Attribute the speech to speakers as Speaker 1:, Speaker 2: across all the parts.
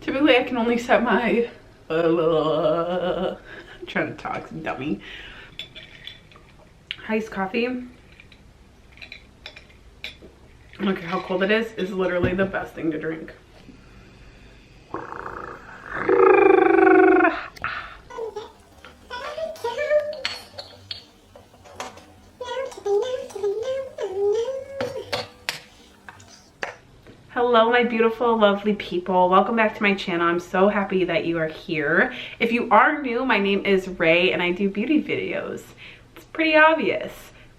Speaker 1: Typically I can only set my I'm trying to talk, dummy. Iced coffee. Look at how cold it is literally the best thing to drink. Hello my beautiful lovely people, welcome back to my channel. I'm so happy that you are here. If you are new, my name is Ray and I do beauty videos. It's pretty obvious.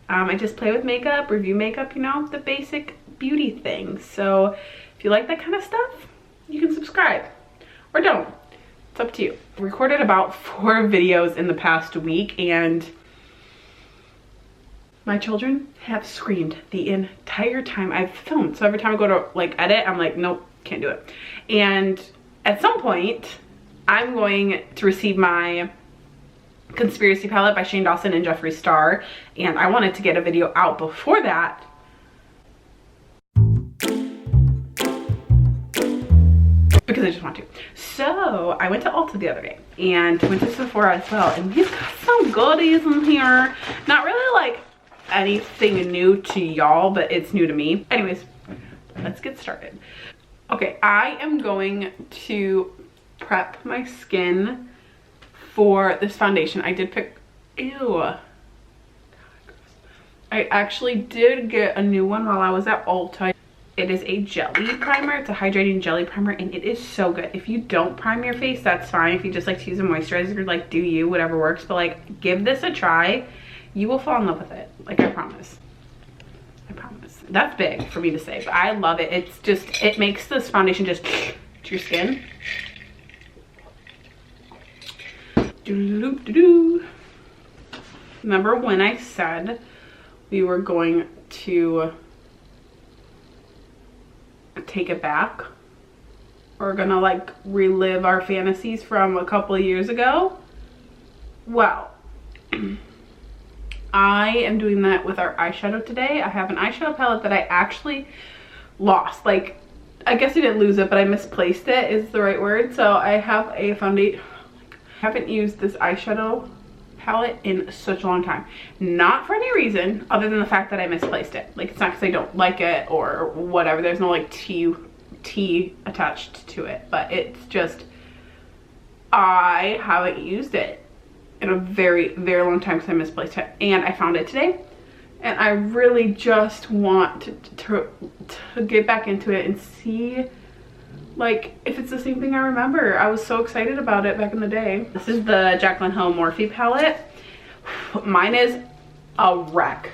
Speaker 1: I just play with makeup, review makeup, you know, the basic beauty things. So if you like that kind of stuff, you can subscribe or don't. It's up to you. I recorded about 4 videos in the past week and my children have screamed the entire time I've filmed. So every time I go to like edit, I'm like, nope, can't do it. And at some point, I'm going to receive my Conspiracy palette by Shane Dawson and Jeffree Star. And I wanted to get a video out before that. Because I just want to. So I went to Ulta the other day and went to Sephora as well. And we've got some goodies in here. Not really like anything new to y'all, but it's new to me. Anyways, let's get started. Okay, I am going to prep my skin for this foundation. I did pick, ew. I actually did get a new one while I was at Ulta. It is a jelly primer. It's a hydrating jelly primer and it is so good. If you don't prime your face, that's fine. If you just like to use a moisturizer, like do you, whatever works. But like give this a try. You will fall in love with it. Like I promise. I promise. That's big for me to say, but I love it. It's just, it makes this foundation just to your skin. Remember when I said we were going to take it back? We're gonna like relive our fantasies from a couple of years ago? Well, I am doing that with our eyeshadow today. I have an eyeshadow palette that I actually lost. Like, I guess I didn't lose it, but I misplaced it is the right word. So I have a foundation. I haven't used this eyeshadow palette in such a long time. Not for any reason other than the fact that I misplaced it. Like, it's not because I don't like it or whatever. There's no like tea attached to it. But it's just, I haven't used it in a very, very long time because I misplaced it. And I found it today. And I really just want to get back into it and see like if it's the same thing I remember. I was so excited about it back in the day. This is the Jaclyn Hill Morphe palette. Mine is a wreck.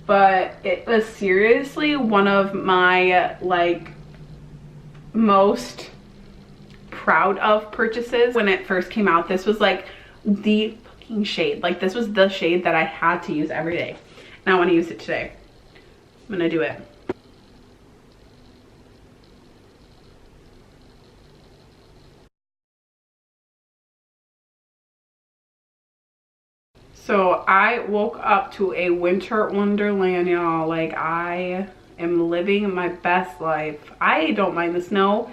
Speaker 1: But it was seriously one of my like most proud of purchases. When it first came out, this was like the fucking shade. Like this was the shade that I had to use every day. And I want to use it today. I'm gonna do it. So I woke up to a winter wonderland, y'all. Like I am living my best life. I don't mind the snow.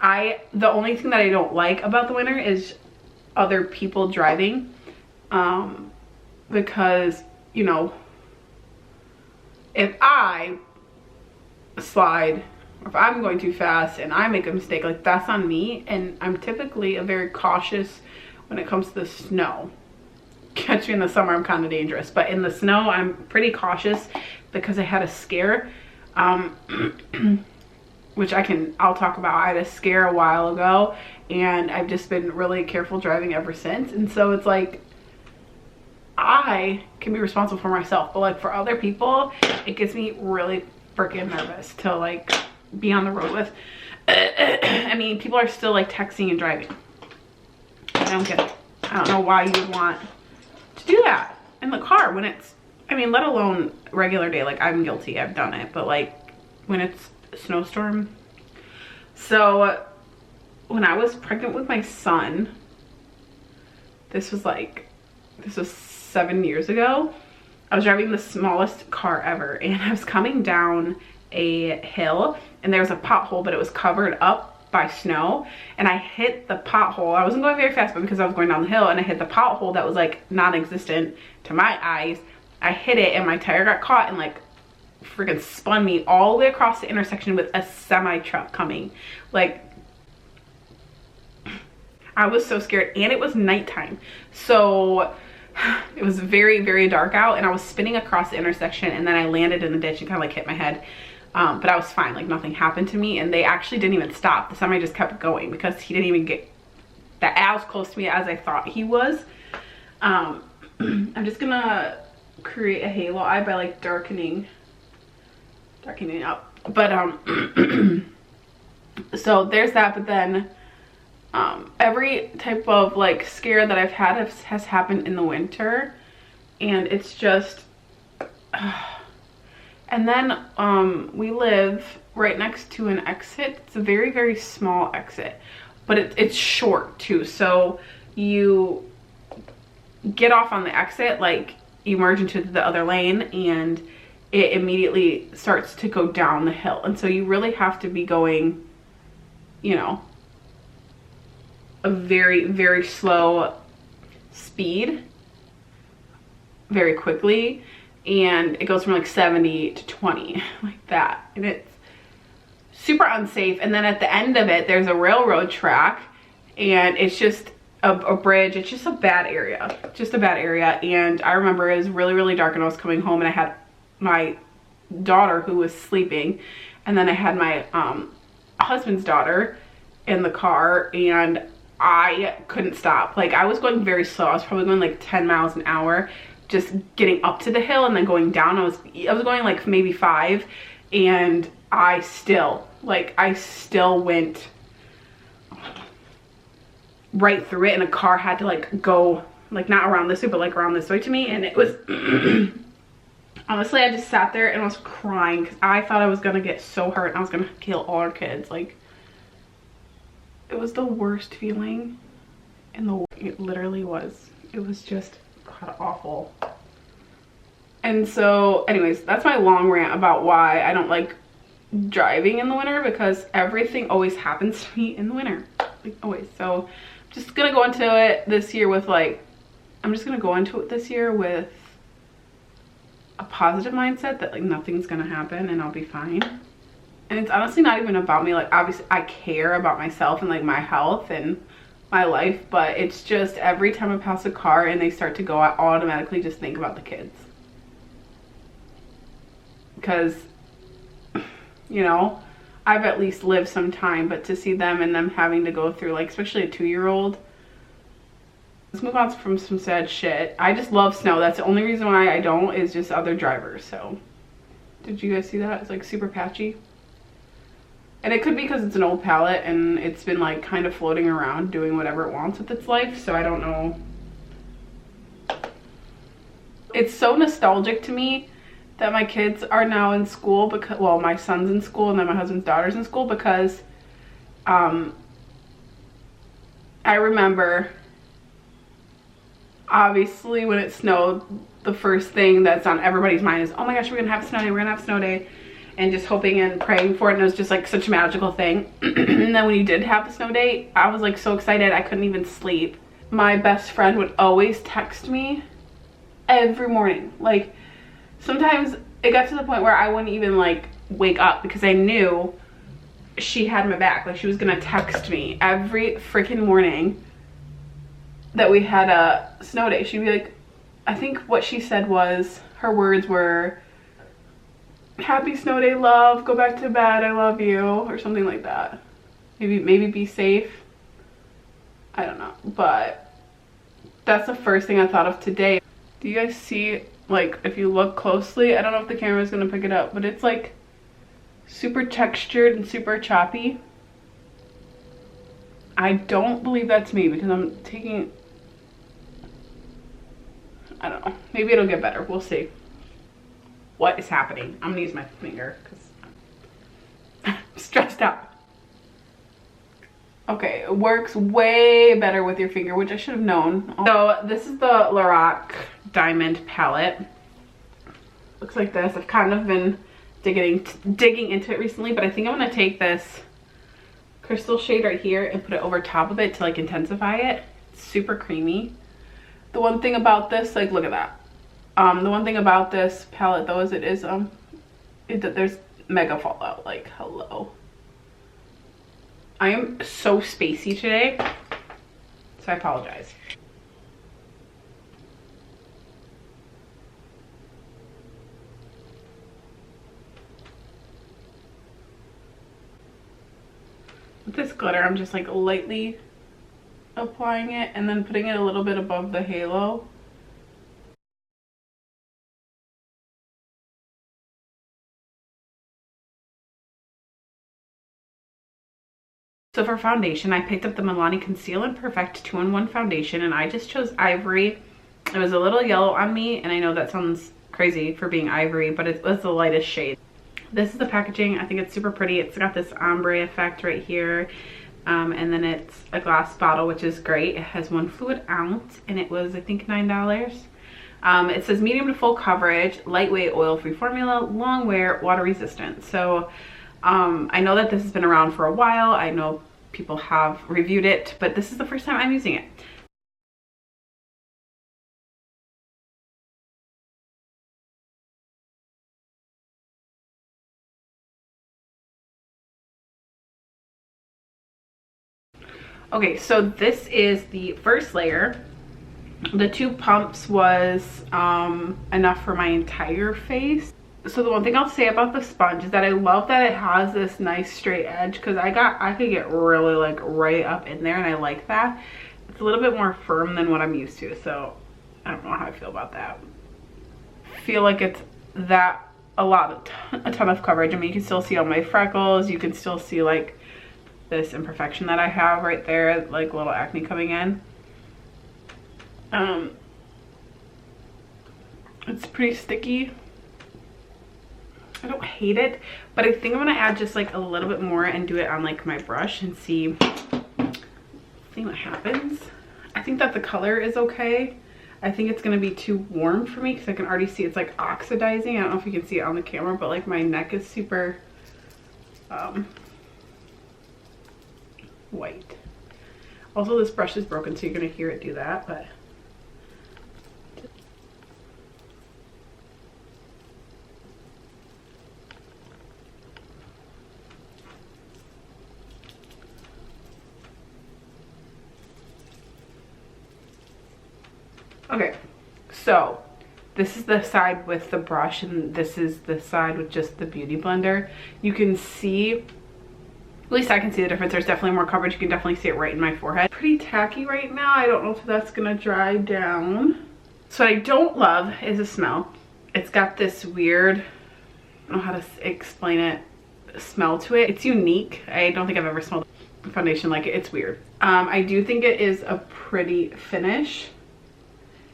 Speaker 1: The only thing that I don't like about the winter is other people driving. Because, you know, if I slide or if I'm going too fast and I make a mistake, like that's on me. And I'm typically a very cautious when it comes to the snow. Catch me in the summer, I'm kind of dangerous, but in the snow I'm pretty cautious because I had a scare, which I'll talk about. I had a scare a while ago and I've just been really careful driving ever since. And so it's like I can be responsible for myself, but like for other people it gets me really freaking nervous to like be on the road with. I mean, people are still like texting and driving. I don't get it. I don't know why you would want to do that in the car when it's, I mean, let alone regular day. Like I'm guilty, I've done it, but like when it's a snowstorm. So when I was pregnant with my son, this was 7 years ago, I was driving the smallest car ever and I was coming down a hill and there was a pothole, but it was covered up up by snow, and I hit the pothole. I wasn't going very fast, but because I was going down the hill, and I hit the pothole that was like non-existent to my eyes. I hit it and my tire got caught and like freaking spun me all the way across the intersection with a semi truck coming. Like, I was so scared, and it was nighttime, so it was very, very dark out, and I was spinning across the intersection, and then I landed in the ditch and kind of like hit my head, but I was fine. Like, nothing happened to me, and they actually didn't even stop. The semi just kept going because he didn't even get that as close to me as I thought he was. I'm just gonna create a halo eye by like darkening up, but so there's that. But then every type of like scare that I've had has happened in the winter, and it's just and then we live right next to an exit. It's a very, very small exit, but it's short too, so you get off on the exit, like you merge into the other lane, and it immediately starts to go down the hill, and so you really have to be going, you know, a very, very slow speed very quickly, and it goes from like 70 to 20 like that, and it's super unsafe. And then at the end of it there's a railroad track, and it's just a bridge. It's just a bad area, and I remember it was really, really dark, and I was coming home, and I had my daughter who was sleeping, and then I had my husband's daughter in the car, and I couldn't stop. Like, I was going very slow. I was probably going like 10 miles an hour just getting up to the hill, and then going down I was going like maybe 5, and I still went right through it, and a car had to like go like not around this way but like around this way to me, and it was honestly, I just sat there and I was crying because I thought I was gonna get so hurt and I was gonna kill all our kids. Like, it was the worst feeling in the world. It literally was. It was just god awful. And so anyways, that's my long rant about why I don't like driving in the winter, because everything always happens to me in the winter, like always. So I'm just gonna go into it this year with like, I'm just gonna go into it this year with a positive mindset that like nothing's gonna happen and I'll be fine. And it's honestly not even about me. Like, obviously I care about myself and like my health and my life, but it's just every time I pass a car and they start to go, I automatically just think about the kids, because, you know, I've at least lived some time, but to see them and them having to go through, like, especially a 2-year-old. Let's move on from some sad shit. I just love snow. That's the only reason why I don't, is just other drivers. So did you guys see that? It's like super patchy, and it could be because it's an old pallet and it's been like kind of floating around doing whatever it wants with its life, so I don't know. It's so nostalgic to me that my kids are now in school, because, well, my son's in school and then my husband's daughter's in school, because I remember obviously when it snowed, the first thing that's on everybody's mind is, oh my gosh, we're gonna have a snow day, we're gonna have a snow day, and just hoping and praying for it, and it was just like such a magical thing. And then when you did have the snow day, I was like so excited I couldn't even sleep. My best friend would always text me every morning. Like, sometimes it got to the point where I wouldn't even like wake up, because I knew she had my back. Like, she was gonna text me every freaking morning that we had a snow day. She'd be like, I think what she said was, her words were, happy snow day, love, go back to bed, I love you, or something like that. Maybe be safe, I don't know. But that's the first thing I thought of today. Do you guys see, like, if you look closely, I don't know if the camera is gonna pick it up, but it's like super textured and super choppy. I don't believe that's me, because I'm taking, I don't know, maybe it'll get better, we'll see. What is happening? I'm gonna use my finger because I'm stressed out. Okay, it works way better with your finger, which I should have known. So this is the Lorac Diamond palette. Looks like this. I've kind of been digging into it recently, but I think I'm gonna take this crystal shade right here and put it over top of it to like intensify it. It's super creamy. The one thing about this, like, look at that. The one thing about this palette though is there's mega fallout. Like, hello. I am so spacey today, so I apologize. With this glitter, I'm just like lightly applying it and then putting it a little bit above the halo. So for foundation, I picked up the Milani Conceal and Perfect 2-in-1 foundation, and I just chose Ivory. It was a little yellow on me, and I know that sounds crazy for being ivory, but it was the lightest shade. This is the packaging. I think it's super pretty. It's got this ombre effect right here. And then it's a glass bottle, which is great. It has 1 fluid ounce, and it was, I think, $9. It says medium to full coverage, lightweight, oil-free formula, long wear, water resistant. So I know that this has been around for a while. I know people have reviewed it, but this is the first time I'm using it. Okay, so this is the first layer. The 2 pumps was enough for my entire face. So the one thing I'll say about the sponge is that I love that it has this nice straight edge, because I could get really like right up in there, and I like that. It's a little bit more firm than what I'm used to, so I don't know how I feel about that. I feel like it's a ton of coverage. I mean, you can still see all my freckles. You can still see like this imperfection that I have right there, like little acne coming in. It's pretty sticky. I don't hate it, but I think I'm gonna add just like a little bit more and do it on like my brush and see what happens. I think that the color is okay. I think it's gonna be too warm for me because I can already see it's like oxidizing. I don't know if you can see it on the camera, but like my neck is super white. Also, this brush is broken, so you're gonna hear it do that, but okay, so this is the side with the brush, and this is the side with just the beauty blender. You can see, at least I can see the difference. There's definitely more coverage. You can definitely see it right in my forehead. Pretty tacky right now. I don't know if that's gonna dry down. So what I don't love is the smell. It's got this weird, I don't know how to explain it, smell to it. It's unique. I don't think I've ever smelled foundation like it. It's weird. I do think it is a pretty finish.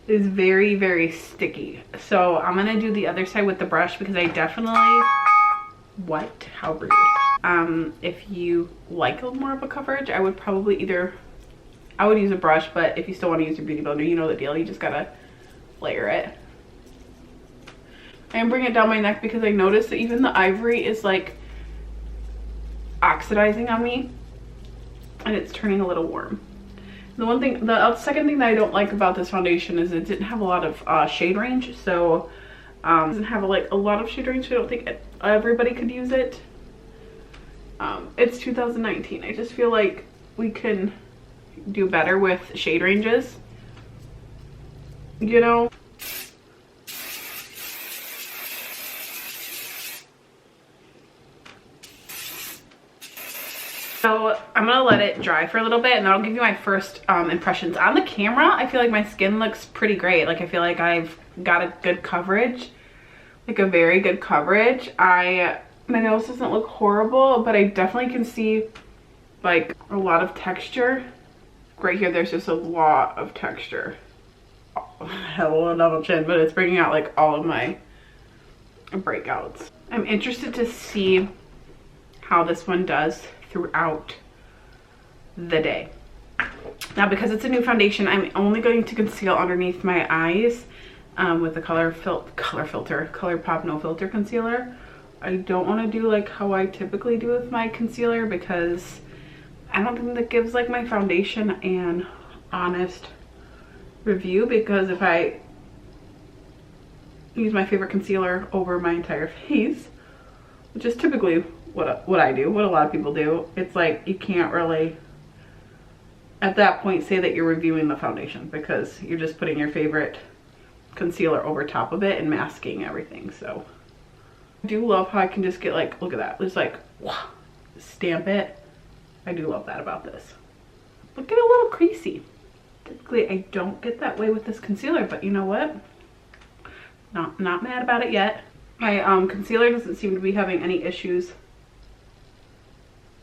Speaker 1: It is very, very sticky. So I'm gonna do the other side with the brush because I definitely, what? How rude. If you like a little more of a coverage, I would probably I would use a brush, but if you still want to use your beauty blender, you know the deal. You just gotta layer it. And bring it down my neck because I noticed that even the ivory is like oxidizing on me and it's turning a little warm. The second thing that I don't like about this foundation is it didn't have a lot of shade range. So it doesn't have like a lot of shade range, so I don't think everybody could use it. It's 2019. I just feel like we can do better with shade ranges, you know? So I'm gonna let it dry for a little bit and that'll give you my first impressions. On the camera, I feel like my skin looks pretty great. Like I feel like I've got a good coverage, like a very good coverage. My nose doesn't look horrible, but I definitely can see like a lot of texture. Right here, there's just a lot of texture. Oh, hello, double chin, but it's bringing out like all of my breakouts. I'm interested to see how this one does throughout the day. Now, because it's a new foundation, I'm only going to conceal underneath my eyes with the ColourPop No Filter concealer. I don't want to do like how I typically do with my concealer because I don't think that gives like my foundation an honest review, because if I use my favorite concealer over my entire face, which is typically what I do, what a lot of people do, it's like you can't really at that point say that you're reviewing the foundation, because you're just putting your favorite concealer over top of it and masking everything. So I do love how I can just get like, look at that, just like stamp it. I do love that about this. Look at it, a little creasy. Typically I don't get that way with this concealer, but you know what, not mad about it yet. My concealer doesn't seem to be having any issues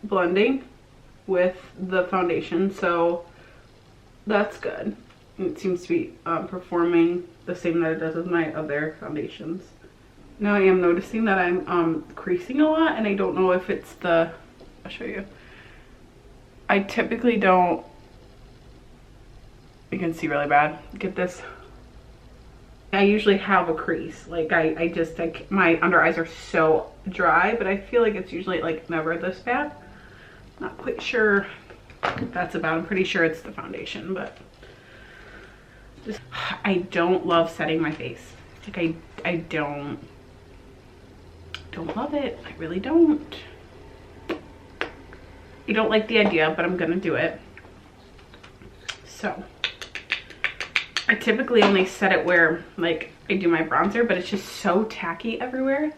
Speaker 1: blending with the foundation, so that's good. It seems to be performing the same that it does with my other foundations. Now I am noticing that I'm creasing a lot, and I don't know if it's the, I'll show you. I typically don't, you can see really bad, get this. I usually have a crease, like my under eyes are so dry, but I feel like it's usually like never this bad. Not quite sure what that's about. I'm pretty sure it's the foundation, but just, I don't love setting my face. Like I don't love it. I really don't. I don't like the idea, but I'm gonna do it. So I typically only set it where like I do my bronzer, but it's just so tacky everywhere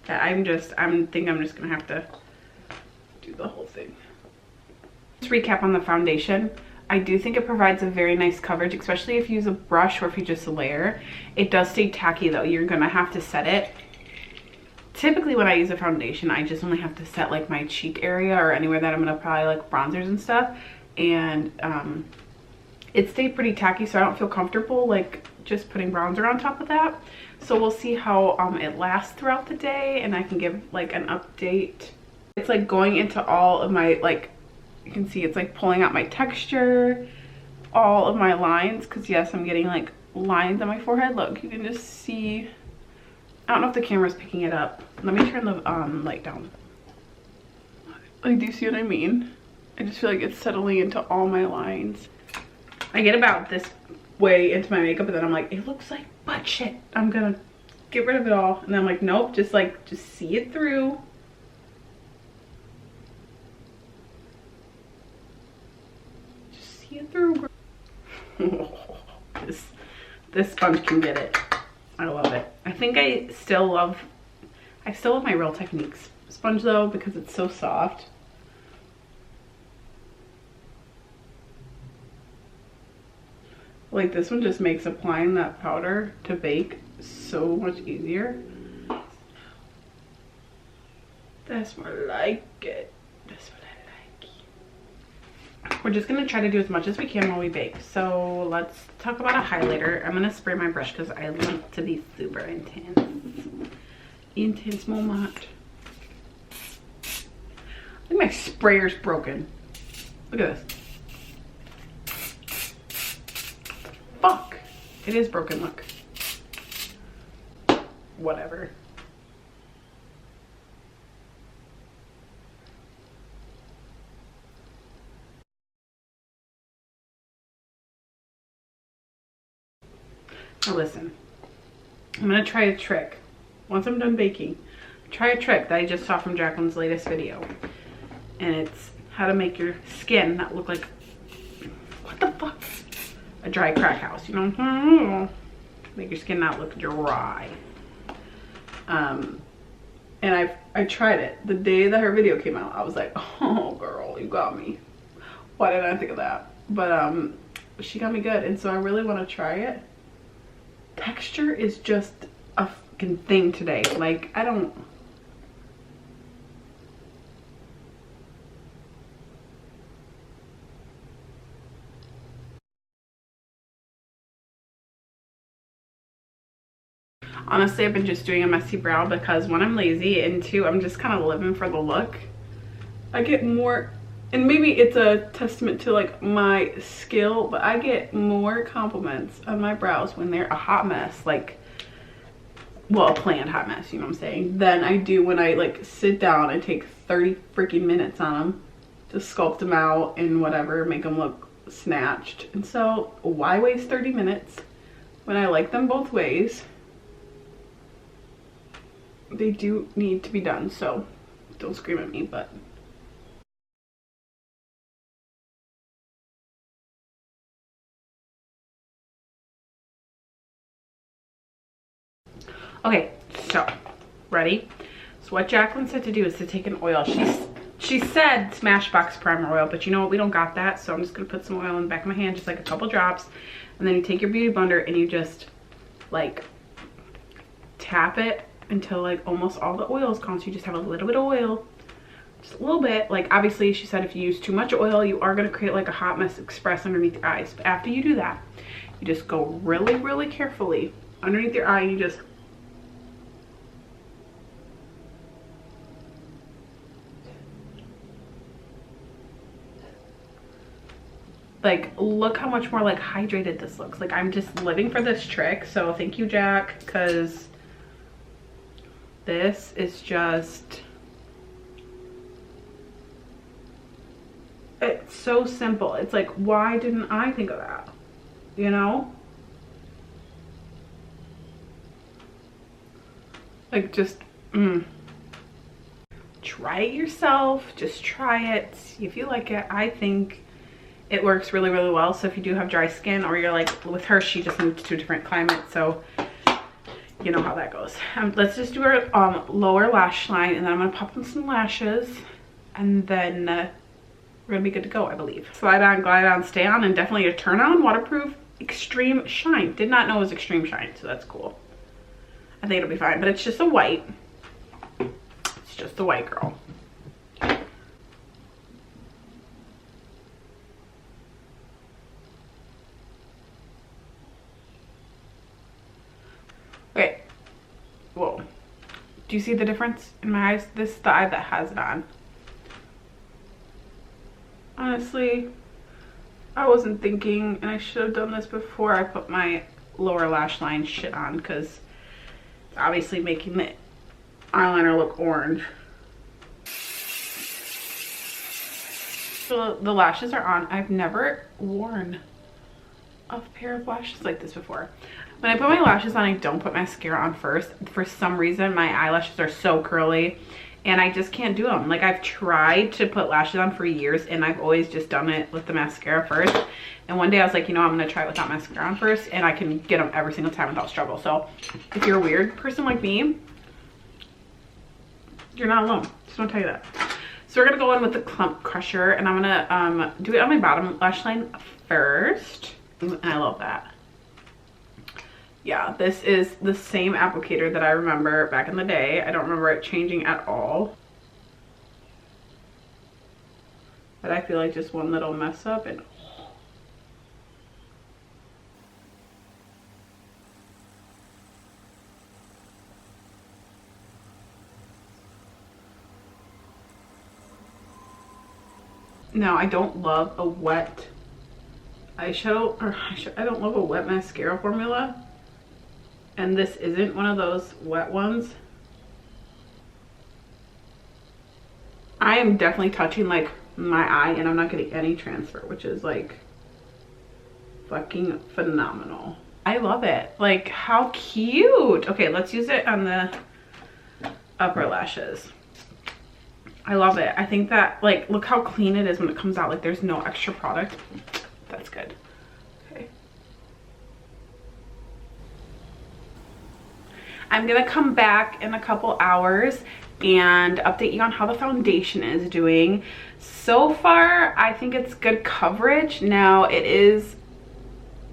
Speaker 1: that I think I'm just gonna have to do the whole thing. Let's recap on the foundation. I do think it provides a very nice coverage, especially if you use a brush or if you just layer. It does stay tacky though. You're gonna have to set it. Typically when I use a foundation, I just only have to set like my cheek area or anywhere that I'm gonna apply like bronzers and stuff. And it stayed pretty tacky, so I don't feel comfortable like just putting bronzer on top of that. So we'll see how it lasts throughout the day, and I can give like an update. It's like going into all of my, like, you can see it's like pulling out my texture, all of my lines, because yes, I'm getting like lines on my forehead. Look, you can just see, I don't know if the camera's picking it up. Let me turn the light down. Like, do you see what I mean? I just feel like it's settling into all my lines. I get about this way into my makeup, and then I'm like, it looks like butt shit. I'm gonna get rid of it all. And then I'm like, nope, just see it through. Just see it through. This sponge can get it. I love it. I think I still love my Real Techniques sponge though, because it's so soft. Like, this one just makes applying that powder to bake so much easier. That's more like it. That's what I like. We're just gonna try to do as much as we can while we bake. So let's talk about a highlighter. I'm gonna spray my brush because I want to be super intense. Intense moment. I think my sprayer's broken. Look at this. Fuck. It is broken, look. Whatever. Now listen, I'm gonna try a trick. Once I'm done baking, try a trick that I just saw from Jacqueline's latest video. And it's how to make your skin not look like, what the fuck? A dry crack house, you know? Make your skin not look dry. And I tried it. The day that her video came out, I was like, oh girl, you got me. Why didn't I think of that? But she got me good, and so I really want to try it. Texture is just a fucking thing today. Like, I don't... Honestly, I've been just doing a messy brow because one, I'm lazy, and two, I'm just kind of living for the look. I get more, and maybe it's a testament to like my skill, but I get more compliments on my brows when they're a hot mess. Like, well, a planned hot mess, you know what I'm saying, than I do when I like sit down and take 30 freaking minutes on them to sculpt them out and whatever, make them look snatched. And so why waste 30 minutes when I like them both ways? They do need to be done, so don't scream at me, but okay, so ready? So what Jacqueline said to do is to take an oil. She said Smashbox primer oil, but you know what, we don't got that, so I'm just gonna put some oil in the back of my hand, just like a couple drops, and then you take your beauty blender and you just like tap it until like almost all the oil is gone. So you just have a little bit of oil, just a little bit. Like obviously she said if you use too much oil, you are gonna create like a hot mess express underneath your eyes. But after you do that, you just go really, really carefully underneath your eye and you just like, look how much more like hydrated this looks. Like I'm just living for this trick. So thank you, Jack, because this is just, it's so simple. It's like, why didn't I think of that? You know? Like just, try it yourself. Just try it. See if you like it. I think it works really, really well. So if you do have dry skin, or you're like with her, she just moved to a different climate, so you know how that goes. Let's just do our lower lash line, and then I'm gonna pop on some lashes, and then we're gonna be good to go, I believe. Slide on, glide on, stay on, and definitely a turn on, waterproof, extreme shine. Did not know it was extreme shine, so that's cool. I think it'll be fine, but it's just a white. It's just a white, girl. Okay. Whoa. Do you see the difference in my eyes? This is the eye that has it on. Honestly, I wasn't thinking, and I should have done this before I put my lower lash line shit on, because it's obviously making the eyeliner look orange. So the lashes are on. I've never worn a pair of lashes like this before. When I put my lashes on, I don't put mascara on first. For some reason, my eyelashes are so curly and I just can't do them. Like I've tried to put lashes on for years and I've always just done it with the mascara first. And one day I was like, you know, I'm gonna try it without mascara on first, and I can get them every single time without struggle. So if you're a weird person like me, you're not alone. Just want to tell you that. So we're gonna go in with the Clump Crusher, and I'm gonna do it on my bottom lash line first. And I love that. Yeah, this is the same applicator that I remember back in the day. I don't remember it changing at all. But I feel like just one little mess up and now I don't love a wet eyeshadow, or I don't love a wet mascara formula. And this isn't one of those wet ones. I am definitely touching like my eye and I'm not getting any transfer, which is like fucking phenomenal. I love it. Like, how cute. Okay, let's use it on the upper lashes. I love it. I think that, like, look how clean it is when it comes out. Like, there's no extra product. That's good. Okay. I'm gonna come back in a couple hours and update you on how the foundation is doing. So far, I think it's good coverage. Now, it is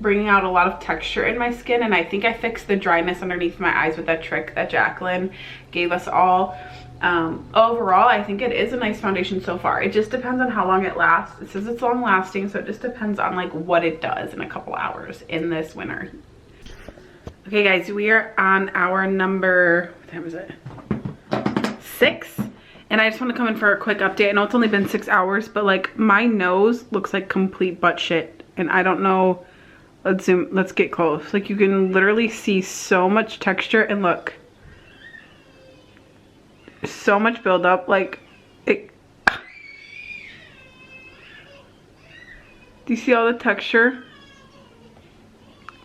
Speaker 1: bringing out a lot of texture in my skin, and I think I fixed the dryness underneath my eyes with that trick that Jacqueline gave us all. Overall, I think it is a nice foundation so far. It just depends on how long it lasts. It says it's long lasting, so it just depends on like what it does in a couple hours in this winter. Okay guys, we are on our number, what time is it? 6. And I just want to come in for a quick update. I know it's only been 6 hours, but like my nose looks like complete butt shit. And I don't know, let's zoom, let's get close. Like you can literally see so much texture, and look, so much buildup. Like, it... Do you see all the texture?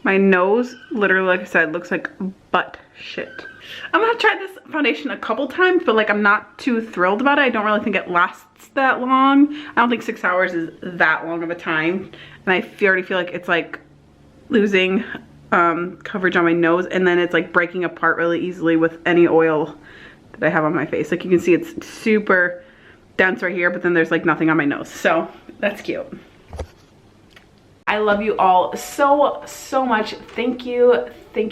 Speaker 1: My nose, literally, like I said, looks like butt shit. I'm gonna try this foundation a couple times, but like I'm not too thrilled about it. I don't really think it lasts that long. I don't think 6 hours is that long of a time. And I already feel like it's like losing coverage on my nose, and then it's like breaking apart really easily with any oil that I have on my face. Like you can see it's super dense right here, but then there's like nothing on my nose. So that's cute. I love you all so much. Thank you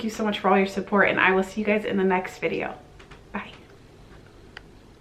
Speaker 1: so much for all your support, and I will see you guys in the next video.